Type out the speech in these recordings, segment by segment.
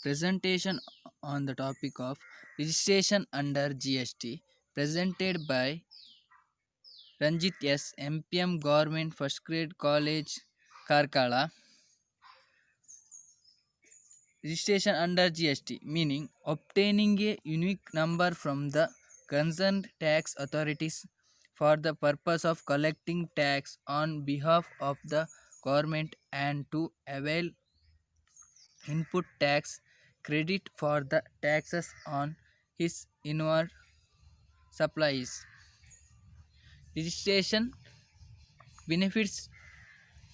Presentation on the topic of registration under GST presented by Ranjit S. MPM Government First Grade College Karkala. Registration under GST meaning obtaining a unique number from the concerned tax authorities for the purpose of collecting tax on behalf of the government and to avail input tax credit for the taxes on his inward supplies. Registration benefits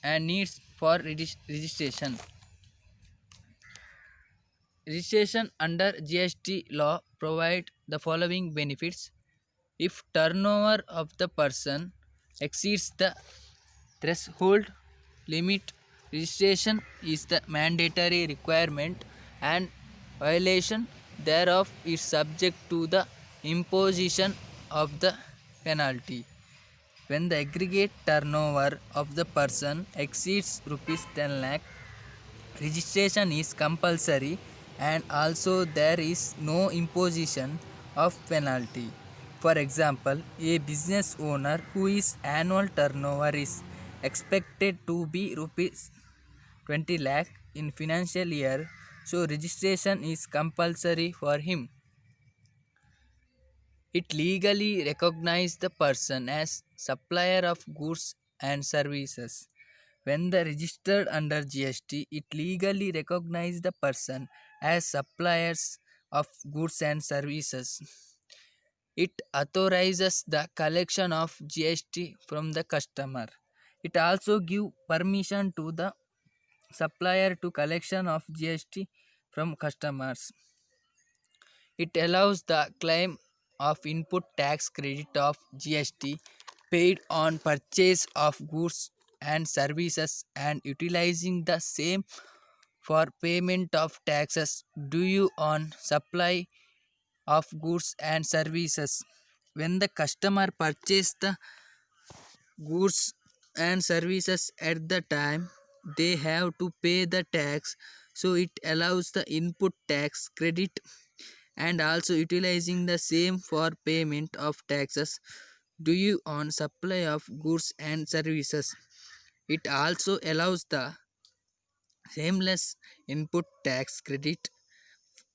and needs for registration. Registration under GST law provide the following benefits. If turnover of the person exceeds the threshold limit, registration is the mandatory requirement and violation thereof is subject to the imposition of the penalty. When the aggregate turnover of the person exceeds rupees 10 lakh, registration is compulsory and also there is no imposition of penalty. For example, a business owner whose annual turnover is expected to be rupees 20 lakh in financial year, so registration is compulsory for him. It legally recognizes the person as supplier of goods and services. When the registered under GST, it legally recognizes the person as suppliers of goods and services. It authorizes the collection of GST from the customer. It also gives permission to the supplier to collection of GST from customers. It allows the claim of input tax credit of GST paid on purchase of goods and services and utilizing the same for payment of taxes due on supply of goods and services. When the customer purchase the goods and services at the time they have to pay the tax, so it allows the input tax credit and also utilizing the same for payment of taxes due on supply of goods and services. It also allows the seamless input tax credit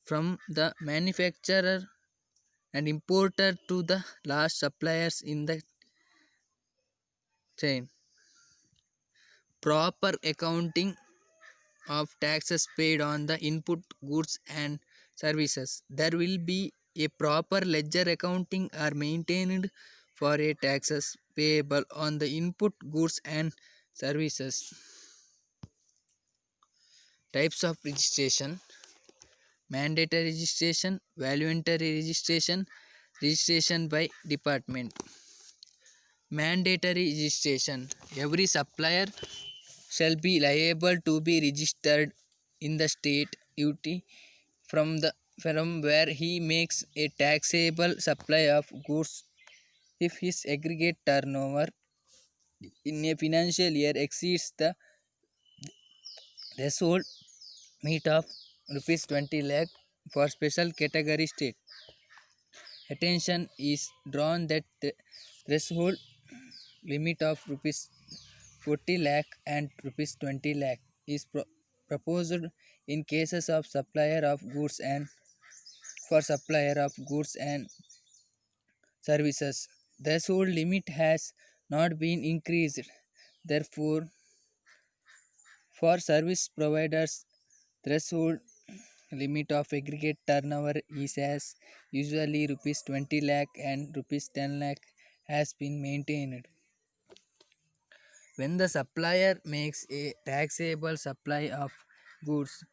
from the manufacturer and importer to the last suppliers in the chain. Proper accounting of taxes paid on the input goods and services. There will be a proper ledger accounting are maintained for a taxes payable on the input goods and services. Types of registration: mandatory registration, voluntary registration, registration by department. Mandatory registration: every supplier shall be liable to be registered in the state UT from where he makes a taxable supply of goods if his aggregate turnover in a financial year exceeds the threshold limit of rupees 20 lakh. For special category state, attention is drawn that the threshold limit of rupees 40 lakh and rupees 20 lakh is proposed in cases of supplier of goods and for supplier of goods and services. Threshold limit has not been increased. Therefore, for service providers, threshold limit of aggregate turnover is as usually rupees 20 lakh and rupees 10 lakh has been maintained. When the supplier makes a taxable supply of goods,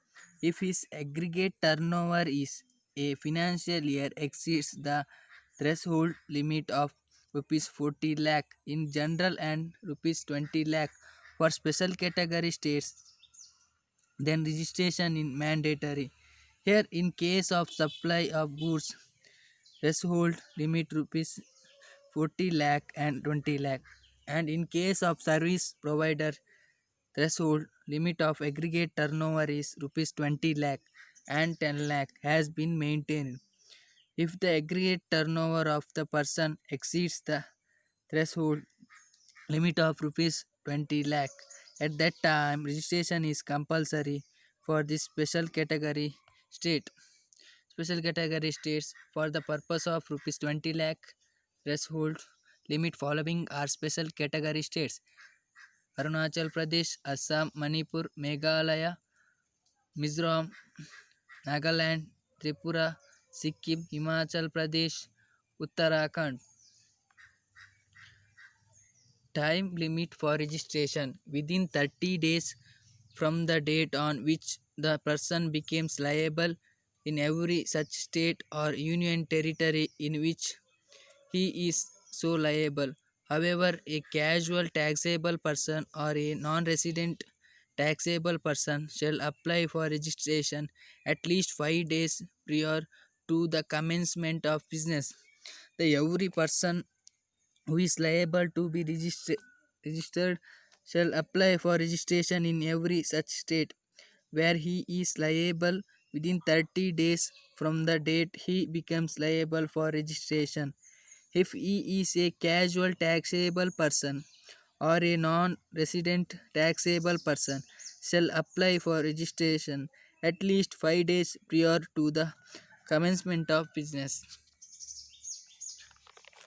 if his aggregate turnover is a financial year exceeds the threshold limit of rupees 40 lakh in general and rupees 20 lakh for special category states, then registration is mandatory. Here, in case of supply of goods, threshold limit rupees 40 lakh and 20 lakh, and in case of service provider, threshold limit of aggregate turnover is rupees 20 lakh and 10 lakh has been maintained. If the aggregate turnover of the person exceeds the threshold limit of rupees 20 lakh, at that time registration is compulsory for this special category states. For the purpose of rupees 20 lakh threshold limit, following are special category states: Arunachal Pradesh, Assam, Manipur, Meghalaya, Mizoram, Nagaland, Tripura, Sikkim, Himachal Pradesh, Uttarakhand. Time limit for registration: within 30 days from the date on which the person becomes liable in every such state or union territory in which he is so liable. However, a casual taxable person or a non resident taxable person shall apply for registration at least 5 days prior to the commencement of business. The every person who is liable to be registered shall apply for registration in every such state where he is liable within 30 days from the date he becomes liable for registration. If he is a casual taxable person or a non-resident taxable person, shall apply for registration at least 5 days prior to the commencement of business.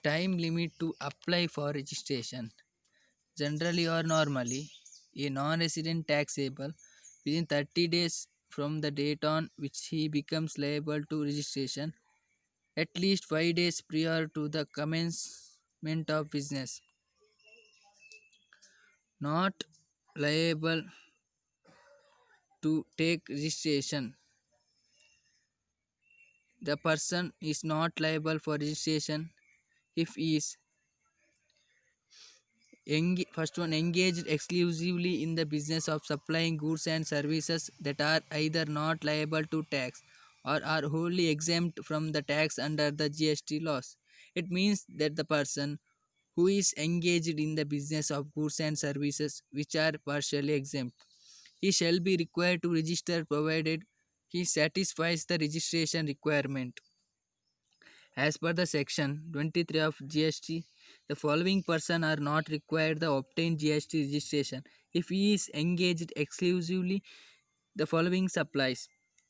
Time limit to apply for registration: generally or normally, a non-resident taxable within 30 days from the date on which he becomes liable to registration, at least 5 days prior to the commencement of business. Not liable to take registration: the person is not liable for registration if he is first one, engaged exclusively in the business of supplying goods and services that are either not liable to tax or are wholly exempt from the tax under the GST laws. It means that the person who is engaged in the business of goods and services which are partially exempt, he shall be required to register provided he satisfies the registration requirement. As per the section 23 of GST, the following person are not required to obtain GST registration if he is engaged exclusively. The following applies: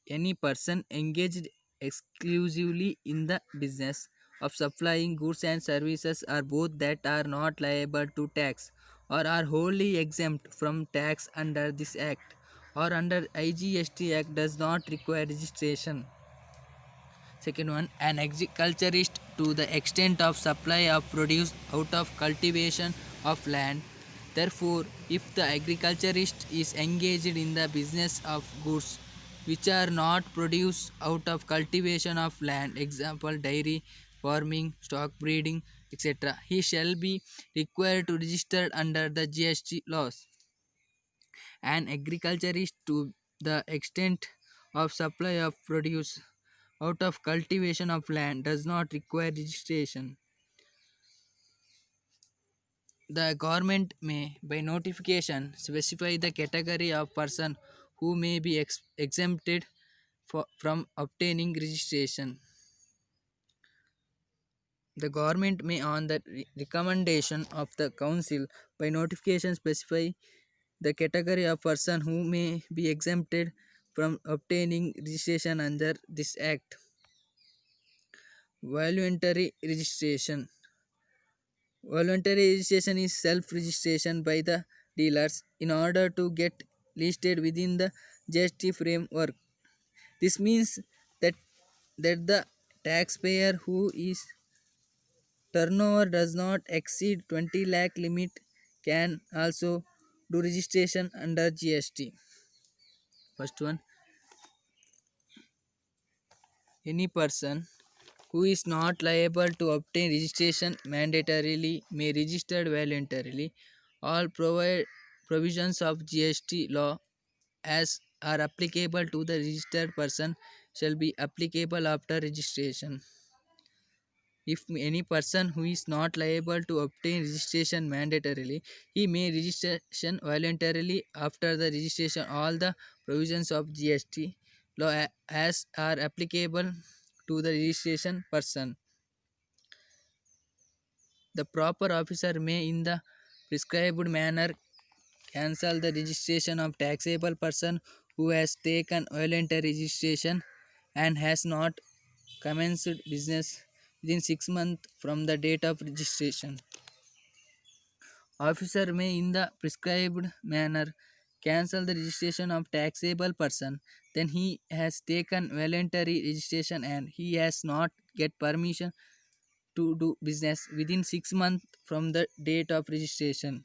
any person engaged exclusively in the business of supplying goods and services are both that are not liable to tax or are wholly exempt from tax under this act or under IGST act does not require registration. Second one, an agriculturist to the extent of supply of produce out of cultivation of land. Therefore, if the agriculturist is engaged in the business of goods which are not produced out of cultivation of land, example dairy farming, stock breeding, etc., he shall be required to register under the GST laws. An agriculturist to the extent of supply of produce out of cultivation of land does not require registration. The government may, by notification, specify the category of person who may be exempted from obtaining registration. The government may, on the recommendation of the council, by notification specify the category of person who may be exempted from obtaining registration under this act. Voluntary registration. Voluntary registration is self-registration by the dealers in order to get listed within the GST framework. This means that the taxpayer who is turnover does not exceed 20 lakh limit can also do registration under GST. First one, any person who is not liable to obtain registration mandatorily may register voluntarily. All provisions of GST law as are applicable to the registered person shall be applicable after registration. If any person who is not liable to obtain registration mandatorily, he may registration voluntarily after the registration. All the provisions of GST law as are applicable to the registration person. The proper officer may, in the prescribed manner, cancel the registration of taxable person who has taken voluntary registration and has not commenced business within 6 months from the date of registration. Officer may, in the prescribed manner, cancel the registration of taxable person then he has taken voluntary registration and he has not get permission to do business within 6 months from the date of registration.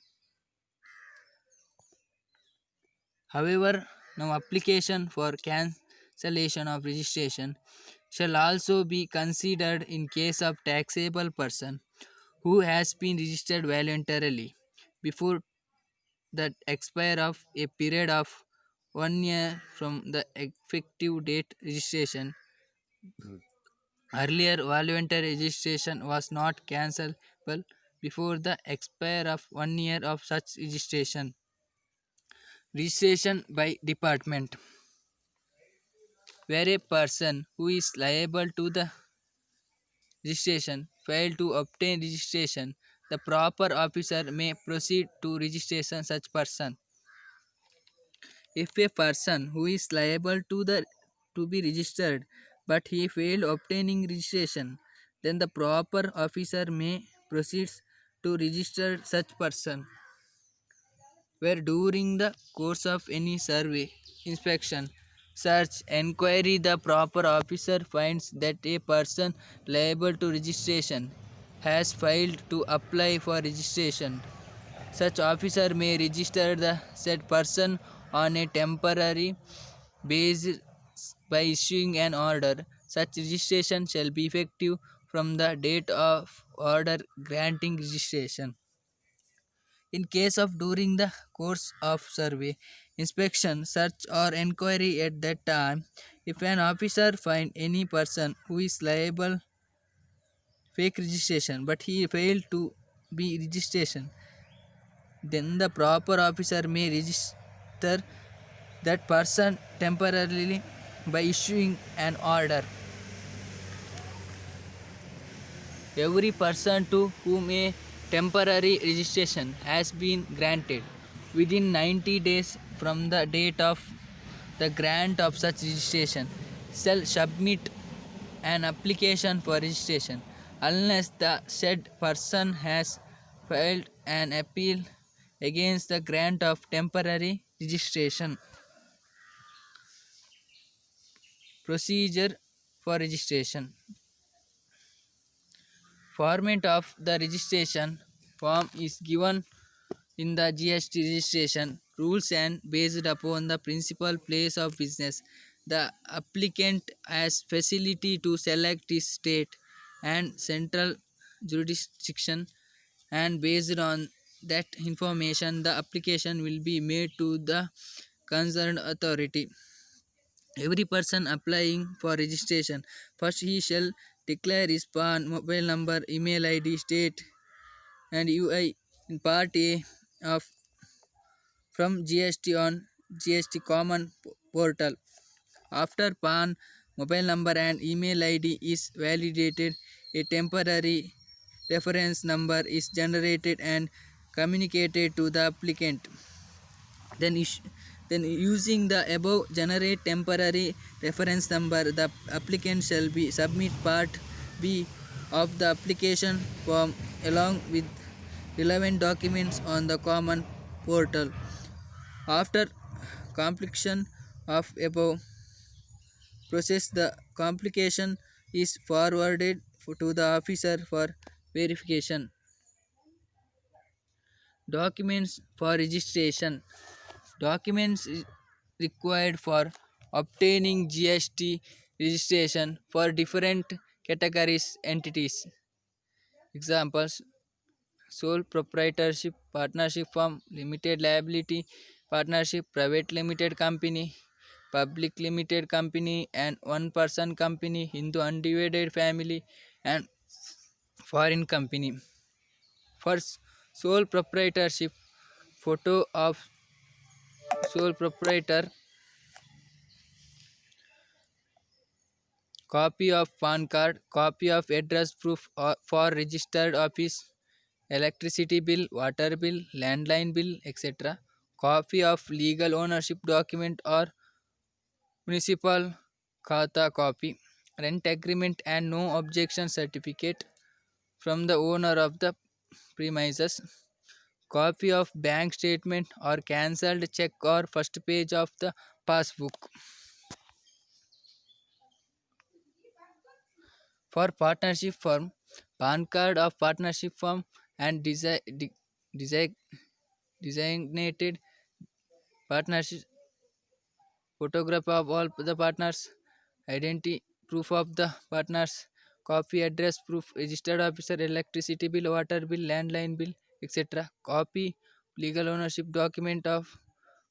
However, no application for cancellation of registration shall also be considered in case of taxable person who has been registered voluntarily before the expire of a period of 1 year from the effective date registration. Earlier voluntary registration was not cancelable before the expire of 1 year of such registration. Registration by department, where a person who is liable to the registration fail to obtain registration, the proper officer may proceed to registration such person. If a person who is liable to be registered but he failed obtaining registration, then the proper officer may proceed to register such person. Where during the course of any survey, inspection, search, enquiry, the proper officer finds that a person liable to registration has failed to apply for registration, such officer may register the said person on a temporary basis by issuing an order. Such registration shall be effective from the date of order granting registration. In case of during the course of survey, inspection, search or enquiry at that time, if an officer find any person who is liable fake registration but he failed to be registration, then the proper officer may register that person temporarily by issuing an order. Every person to whom a temporary registration has been granted within 90 days from the date of the grant of such registration shall submit an application for registration unless the said person has filed an appeal against the grant of temporary registration. Procedure for registration. Format of the registration form is given in the GST registration rules and based upon the principal place of business. The applicant has facility to select his state and central jurisdiction, and based on that information the application will be made to the concerned authority. Every person applying for registration first he shall declare his PAN, mobile number, email ID, state and UI in Part A of from GST on GST Common Portal. After PAN, mobile number and email ID is validated, a temporary reference number is generated and communicated to the applicant. Then, then using the above generate temporary reference number, the applicant shall be submit Part B of the application form along with relevant documents on the common portal. After completion of above process, the complication is forwarded to the officer for verification. Documents for registration. Documents required for obtaining GST registration for different categories entities. Examples: sole proprietorship, partnership firm, limited liability partnership, private limited company, public limited company and one person company, Hindu undivided family and foreign company. First, sole proprietorship. Photo of sole proprietor, copy of PAN card, copy of address proof for registered office, electricity bill, water bill, landline bill, etc. Copy of legal ownership document or municipal khata copy, rent agreement and no objection certificate from the owner of the premises, copy of bank statement or cancelled check or first page of the passbook. For partnership firm, PAN card of partnership firm and desi- designated partnership, photograph of all the partners, identity proof of the partners, copy address proof, registered officer, electricity bill, water bill, landline bill, etc. Copy legal ownership document of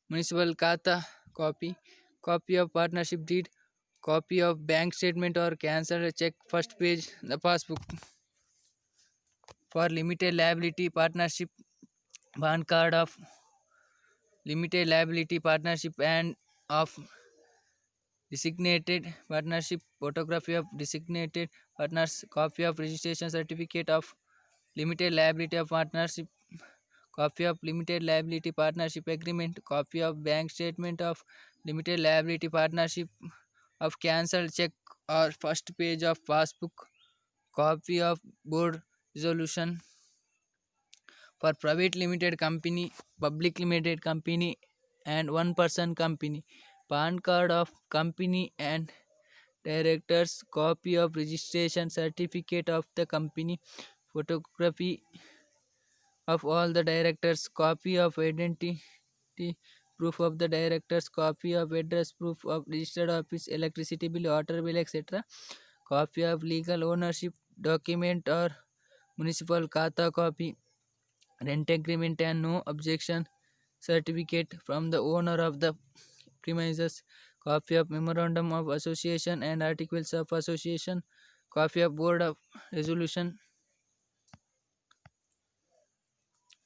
municipal kata copy, copy of partnership deed, copy of bank statement or cancelled check first page the passbook. For limited liability partnership, PAN card of limited liability partnership and of designated partnership, photography of designated partners, copy of registration certificate of limited liability of partnership, copy of limited liability partnership agreement, copy of bank statement of limited liability partnership of cancelled check or first page of passbook, copy of board resolution. For private limited company, public limited company and one person company, PAN card of company and directors, copy of registration certificate of the company, photography of all the directors, copy of identity proof of the directors, copy of address proof of registered office, electricity bill, water bill, etc. Copy of legal ownership document or municipal kata copy, rent agreement and no objection certificate from the owner of the premises, copy of memorandum of association and articles of association, copy of board of resolution.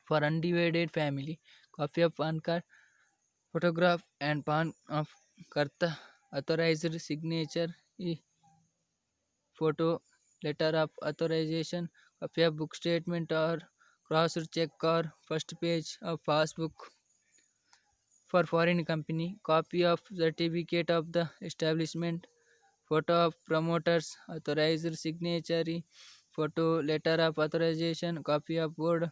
For undivided family, copy of PAN card, photograph and PAN of Karta, authorized signature, photo, letter of authorization, copy of book statement or cross check or first page of passbook. For foreign company, copy of certificate of the establishment, photo of promoters, authorized signatory, photo, letter of authorization, copy of board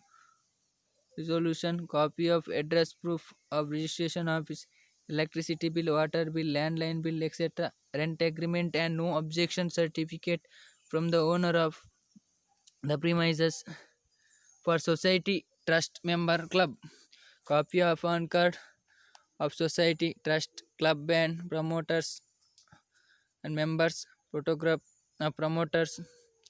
resolution, copy of address proof of registration office, electricity bill, water bill, landline bill, etc., rent agreement and no objection certificate from the owner of the premises. For society, trust, member, club, copy of on card of society, trust, club and promoters and members, photograph of promoters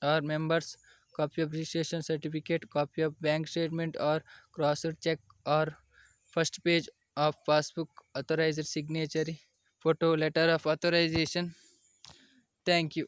or members, copy of registration certificate, copy of bank statement or cross check or first page of passbook, authorized signature, photo, letter of authorization. Thank you.